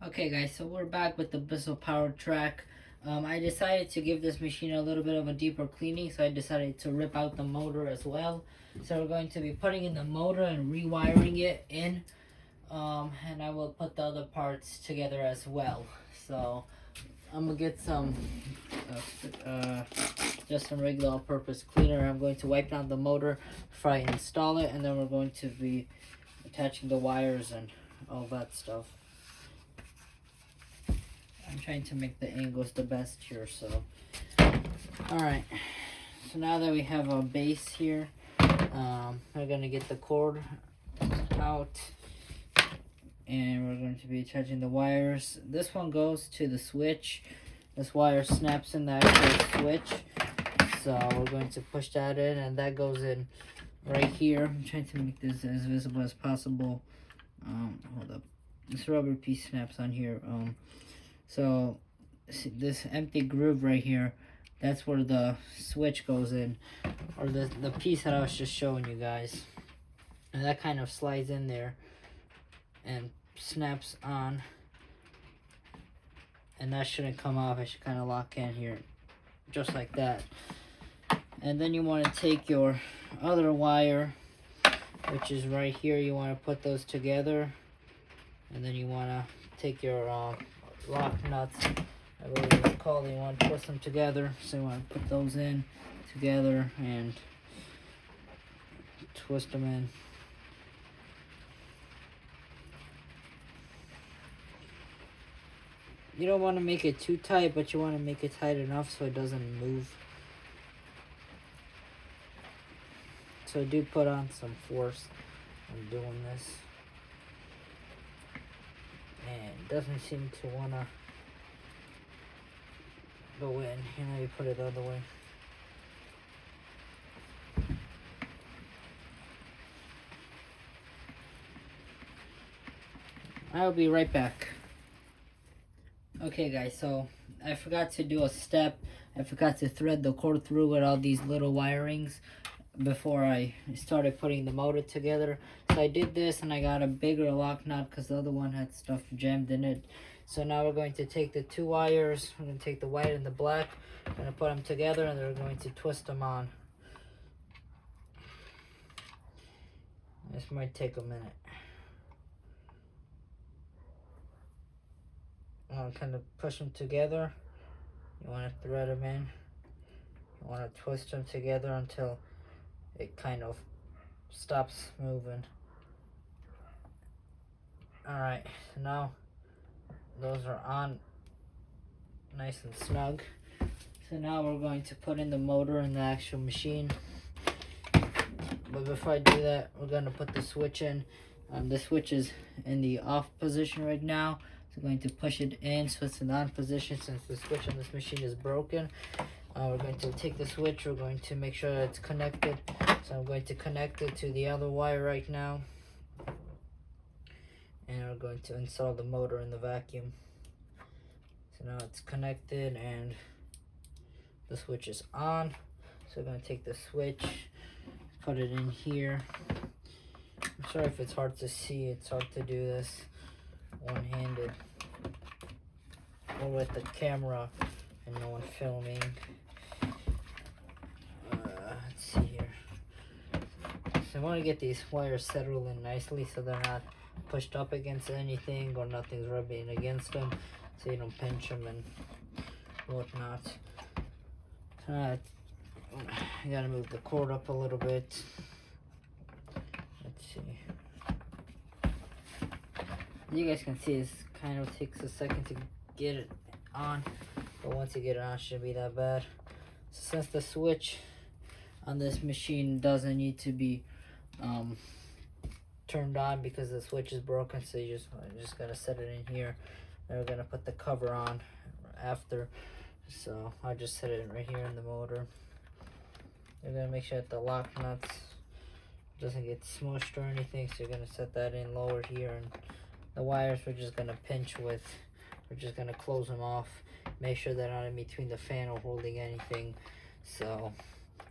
Okay guys, so we're back with the Bissell Power Track. I decided to give this machine a little bit of a deeper cleaning, so I decided to rip out the motor as well. So we're going to be putting in the motor and rewiring it in, and I will put the other parts together as well. So I'm gonna get some, just some regular all-purpose cleaner. I'm going to wipe down the motor before I install it, and then we're going to be attaching the wires and all that stuff. I'm trying to make the angles the best here, so. Alright, so now that we have a base here, we're going to get the cord out, and we're going to be attaching the wires. This one goes to the switch. This wire snaps in the actual switch, so we're going to push that in, and that goes in right here. I'm trying to make this as visible as possible. Hold up. This rubber piece snaps on here. So this empty groove right here, that's where the switch goes in, or the piece that I was just showing you guys. And that kind of slides in there and snaps on. And that shouldn't come off. It should kind of lock in here, just like that. And then you want to take your other wire, which is right here. You want to put those together. And then you want to take your lock nuts, I believe it's called. You want to twist them together, so you want to put those in together and twist them in. You don't want to make it too tight, but you want to make it tight enough so it doesn't move. So do put on some force when doing this. And it doesn't seem to want to go in. You know, you put it the other way. I'll be right back. Okay guys, so I forgot to do a step. I forgot to thread the cord through with all these little wirings before I started putting the motor together. So I did this, and I got a bigger lock nut because the other one had stuff jammed in it. So now we're going to take the two wires. I'm going to take the white and the black. I'm going to put them together, and they're going to twist them on. This might take a minute. I'll kind of push them together. You want to thread them in. You want to twist them together until it kind of stops moving. Alright, so now those are on nice and snug. So now we're going to put in the motor in the actual machine. But before I do that, we're going to put the switch in. The switch is in the off position right now. So I'm going to push it in so it's in on position, since the switch on this machine is broken. We're going to take the switch. We're going to make sure that it's connected. So I'm going to connect it to the other wire right now. And we're going to install the motor in the vacuum. So now it's connected and the switch is on. So we're going to take the switch, put it in here. I'm sorry if it's hard to see. It's hard to do this one-handed or with the camera and no one filming. Let's see here. So I want to get these wires settled in nicely so they're not pushed up against anything or nothing's rubbing against them, so you don't pinch them and whatnot. I gotta move the cord up a little bit. Let's see. You guys can see this kind of takes a second to get it on, but once you get it on, it shouldn't be that bad. So since the switch on this machine doesn't need to be turned on because the switch is broken, so you just gotta set it in here. Then we're gonna put the cover on after, so I just set it right here in the motor. You're gonna make sure that the lock nuts doesn't get smushed or anything, so you're gonna set that in lower here, and the wires we're just gonna pinch with. We're just gonna close them off, make sure they're not in between the fan or holding anything. So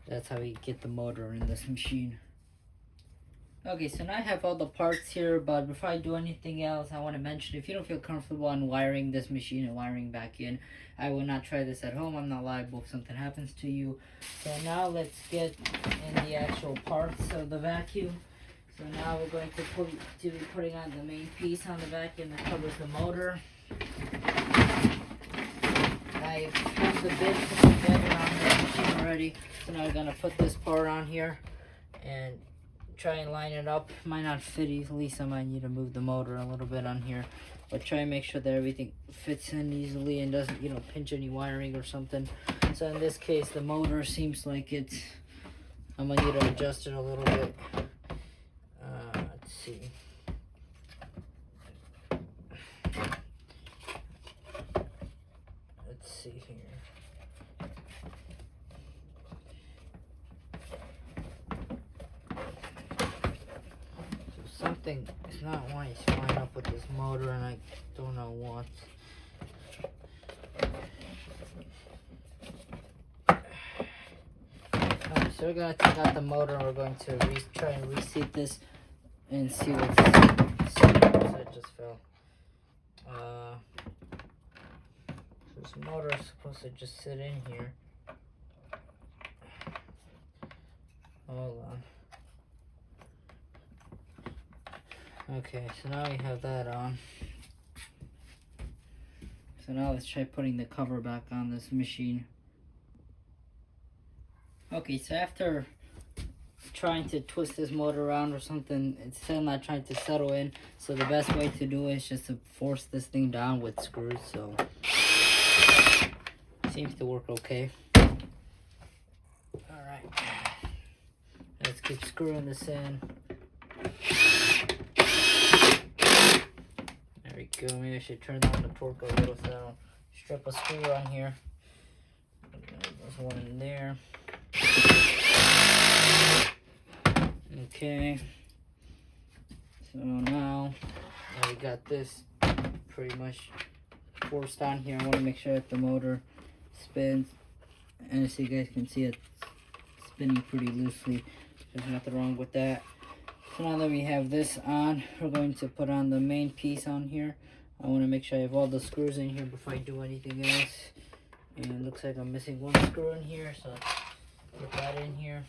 that's how we get the motor in this machine. Okay, so now I have all the parts here, but before I do anything else, I want to mention, if you don't feel comfortable on wiring this machine and wiring back in, I will not try this at home. I'm not liable if something happens to you. So now let's get in the actual parts of the vacuum. So now we're going to be putting on the main piece on the vacuum that covers the motor. I have the bit put together on the machine already, so now we're going to put this part on here and try and line it up. Might not fit easily, so I might need to move the motor a little bit on here, but try and make sure that everything fits in easily and doesn't, you know, pinch any wiring or something. So in this case, the motor seems like I'm gonna need to adjust it a little bit. Let's see. Let's see here. Something is not wanting to line up with this motor, and I don't know what. Alright, so we're going to take out the motor, and we're going to try and reseat this and see what's that just fell. This motor is supposed to just sit in here. Hold on. Okay, so now we have that on. So now let's try putting the cover back on this machine. Okay, so after trying to twist this motor around or something, it's still not trying to settle in. So the best way to do it is just to force this thing down with screws. So seems to work okay. Alright, let's keep screwing this in. There we go. Maybe I should turn down the torque a little so I don't strip a screw on here. There's one in there. Okay. So now we got this pretty much forced on here. I want to make sure that the motor spins, and as you guys can see, it's spinning pretty loosely. There's nothing wrong with that. So now that we have this on, we're going to put on the main piece on here. I want to make sure I have all the screws in here before I do anything else. And it looks like I'm missing one screw in here, so put that in here.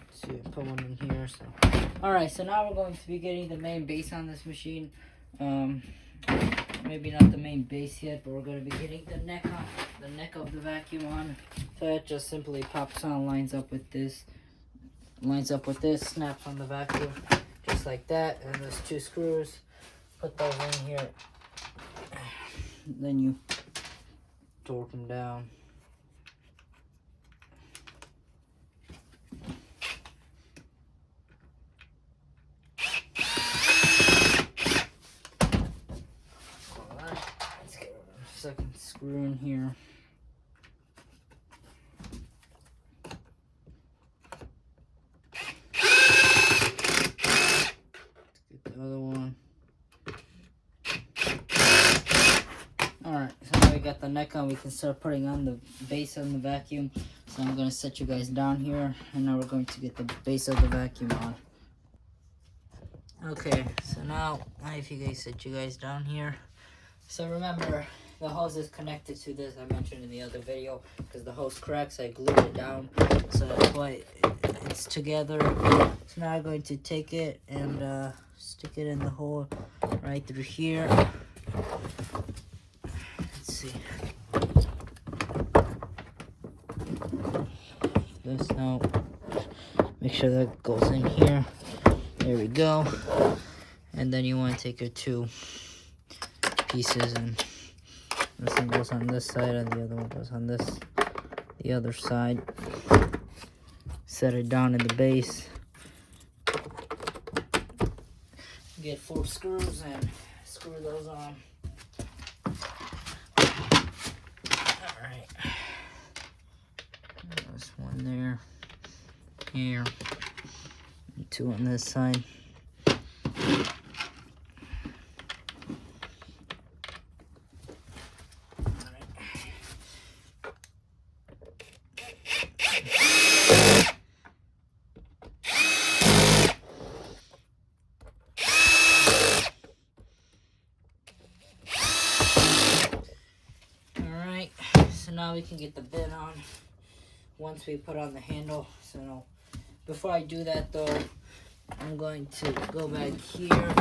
Let's see, I put one in here. So, alright, so now we're going to be getting the main base on this machine. Maybe not the main base yet, but we're going to be getting the neck of the vacuum on. So that just simply pops on, lines up with this, snaps on the vacuum, just like that. And there's two screws. Put those in here. Then you torque them down. Let's get a second screw in here. Other one. Alright, so now we got the neck on, we can start putting on the base on the vacuum. So I'm going to set you guys down here, and now we're going to get the base of the vacuum on. Okay, so now if you guys set you guys down here. So remember, the hose is connected to this, I mentioned in the other video, because the hose cracks, I glued it down, so that's why it's together. So now I'm going to take it and stick it in the hole right through here. Let's see. This now, make sure that goes in here. There we go. And then you want to take your two pieces, and this one goes on this side and the other one goes on the other side. Set it down in the base. Get 4 screws and screw those on. Alright. There's one there, here, and 2 on this side. Alright. Alright, so now we can get the bit on once we put on the handle. So before I do that though, I'm going to go back here.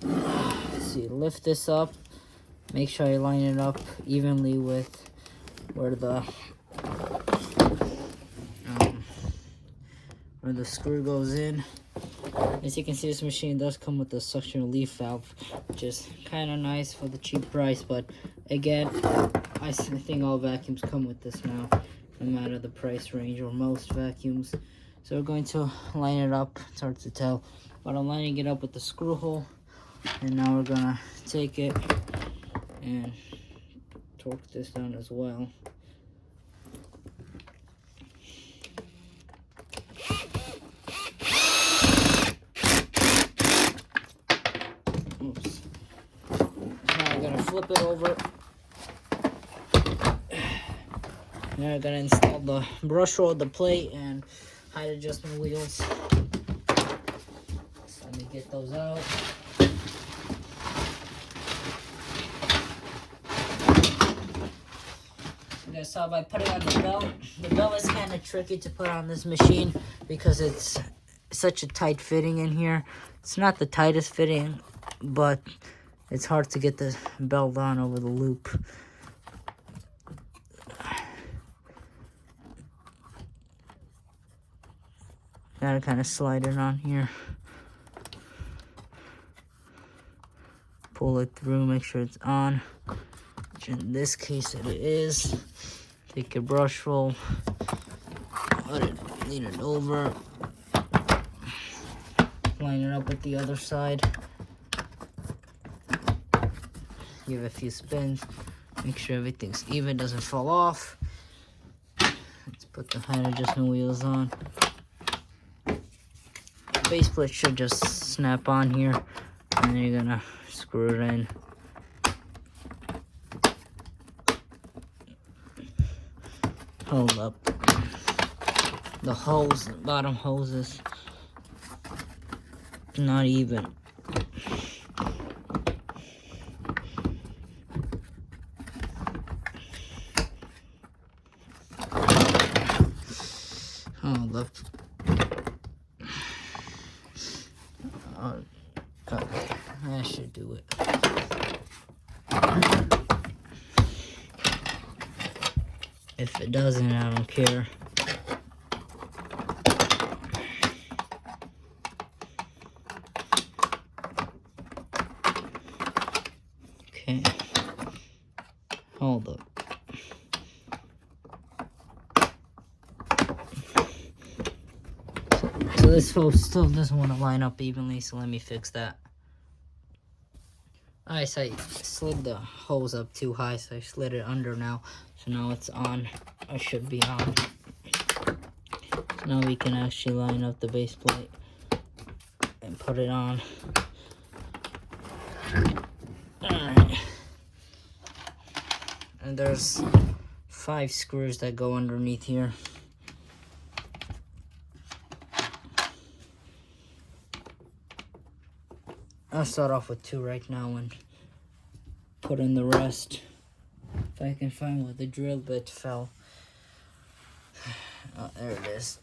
Let's see, lift this up. Make sure I line it up evenly with where the screw goes in. As you can see, this machine does come with a suction relief valve, which is kind of nice for the cheap price. But again, I think all vacuums come with this now, no matter the price range, or most vacuums. So we're going to line it up. It's hard to tell, but I'm lining it up with the screw hole. And now we're gonna take it and torque this down as well. Oops. Now we're gonna flip it over. Now we're gonna install the brush roll, the plate, and height adjustment wheels. So let me get those out. You guys saw by putting on the belt is kind of tricky to put on this machine because it's such a tight fitting in here. It's not the tightest fitting, but it's hard to get the belt on over the loop. Gotta kind of slide it on here. Pull it through, make sure it's on. Which in this case it is. Take your brush roll, lean it over, line it up with the other side. Give it a few spins, make sure everything's even, doesn't fall off. Let's put the height adjustment wheels on. Base plate should just snap on here, and then you're gonna screw it in. Hold up. The hose, the bottom hoses, not even. Hold up. Oh, God. That should do it. If it doesn't, I don't care. Okay. Hold up. So this hose still doesn't want to line up evenly, so let me fix that. Alright, so I slid the hose up too high, so I slid it under now. So now it's on. I should be on. So now we can actually line up the base plate and put it on. Alright. And there's 5 screws that go underneath here. I'll start off with 2 right now and put in the rest. If I can find where the drill bit fell. Oh, there it is.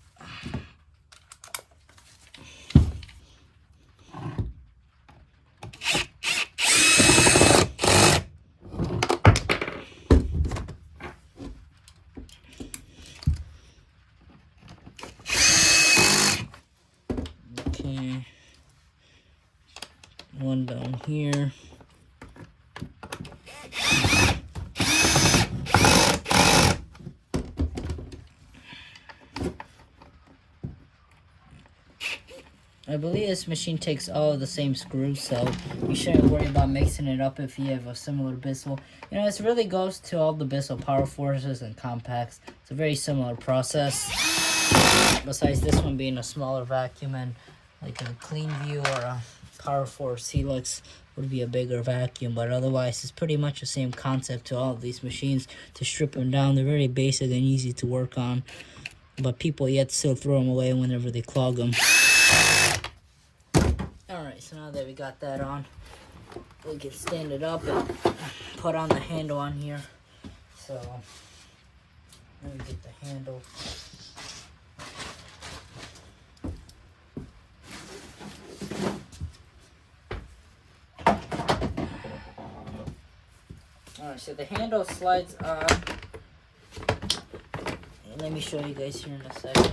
Okay. One down here. I believe this machine takes all of the same screws, so you shouldn't worry about mixing it up if you have a similar bissel. You know, this really goes to all the bissel power forces and compacts. It's a very similar process. Besides this one being a smaller vacuum and like a clean view or a Power Force Helix would be a bigger vacuum, but otherwise it's pretty much the same concept to all of these machines. To strip them down, they're very basic and easy to work on, but people yet still throw them away whenever they clog them. Alright, so now that we got that on, we can stand it up and put on the handle on here. So let me get the handle. Alright, so the handle slides on. And let me show you guys here in a second.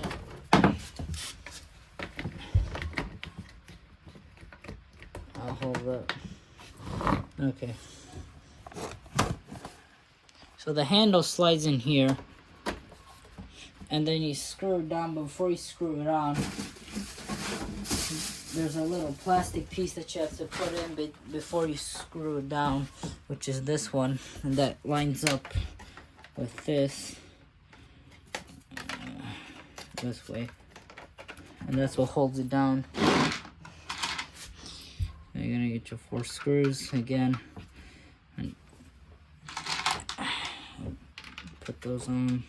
I'll hold up. Okay. So the handle slides in here. And then you screw it down. Before you screw it on, there's a little plastic piece that you have to put in before you screw it down, which is this one, and that lines up with this this way, and that's what holds it down. And you're gonna get your 4 screws again and put those on.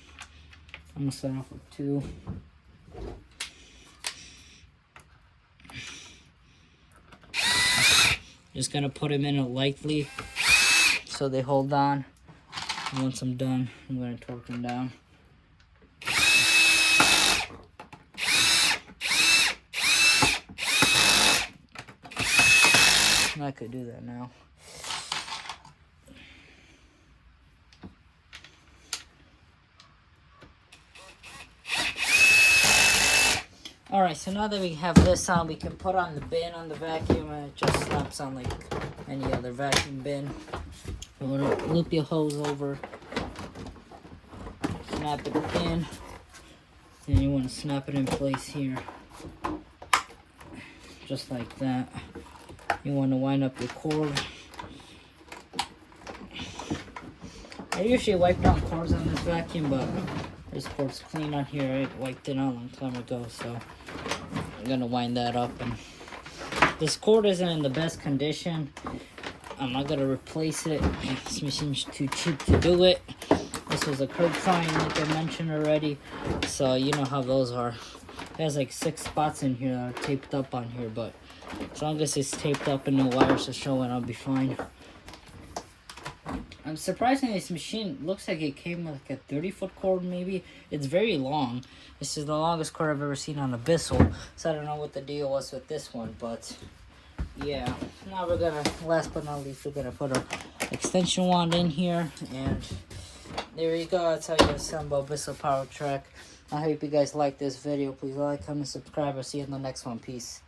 I'm gonna start off with 2. Just gonna put them in it lightly so they hold on. And once I'm done, I'm gonna torque them down. And I could do that now. Alright, so now that we have this on, we can put on the bin on the vacuum, and it just snaps on like any other vacuum bin. You want to loop your hose over, snap it in, then you want to snap it in place here, just like that. You want to wind up your cord. I usually wipe down cords on this vacuum, but this cord's clean on here. I wiped it out a long time ago, so I'm gonna wind that up. And this cord isn't in the best condition. I'm not gonna replace it. This machine's too cheap to do it. This was a curb trying, like I mentioned already, so you know how those are. It has like 6 spots in here that are taped up on here, but as long as it's taped up and no wires are showing, I'll be fine. I'm surprised this machine looks like it came with like a 30-foot cord maybe. It's very long. This is the longest cord I've ever seen on a bissel, so I don't know what the deal was with this one, but yeah. Now we're gonna, last but not least, we're gonna put our extension wand in here, and there you go. That's how you assemble a bissel power track. I hope you guys like this video. Please like, comment, subscribe. I'll see you in the next one. Peace.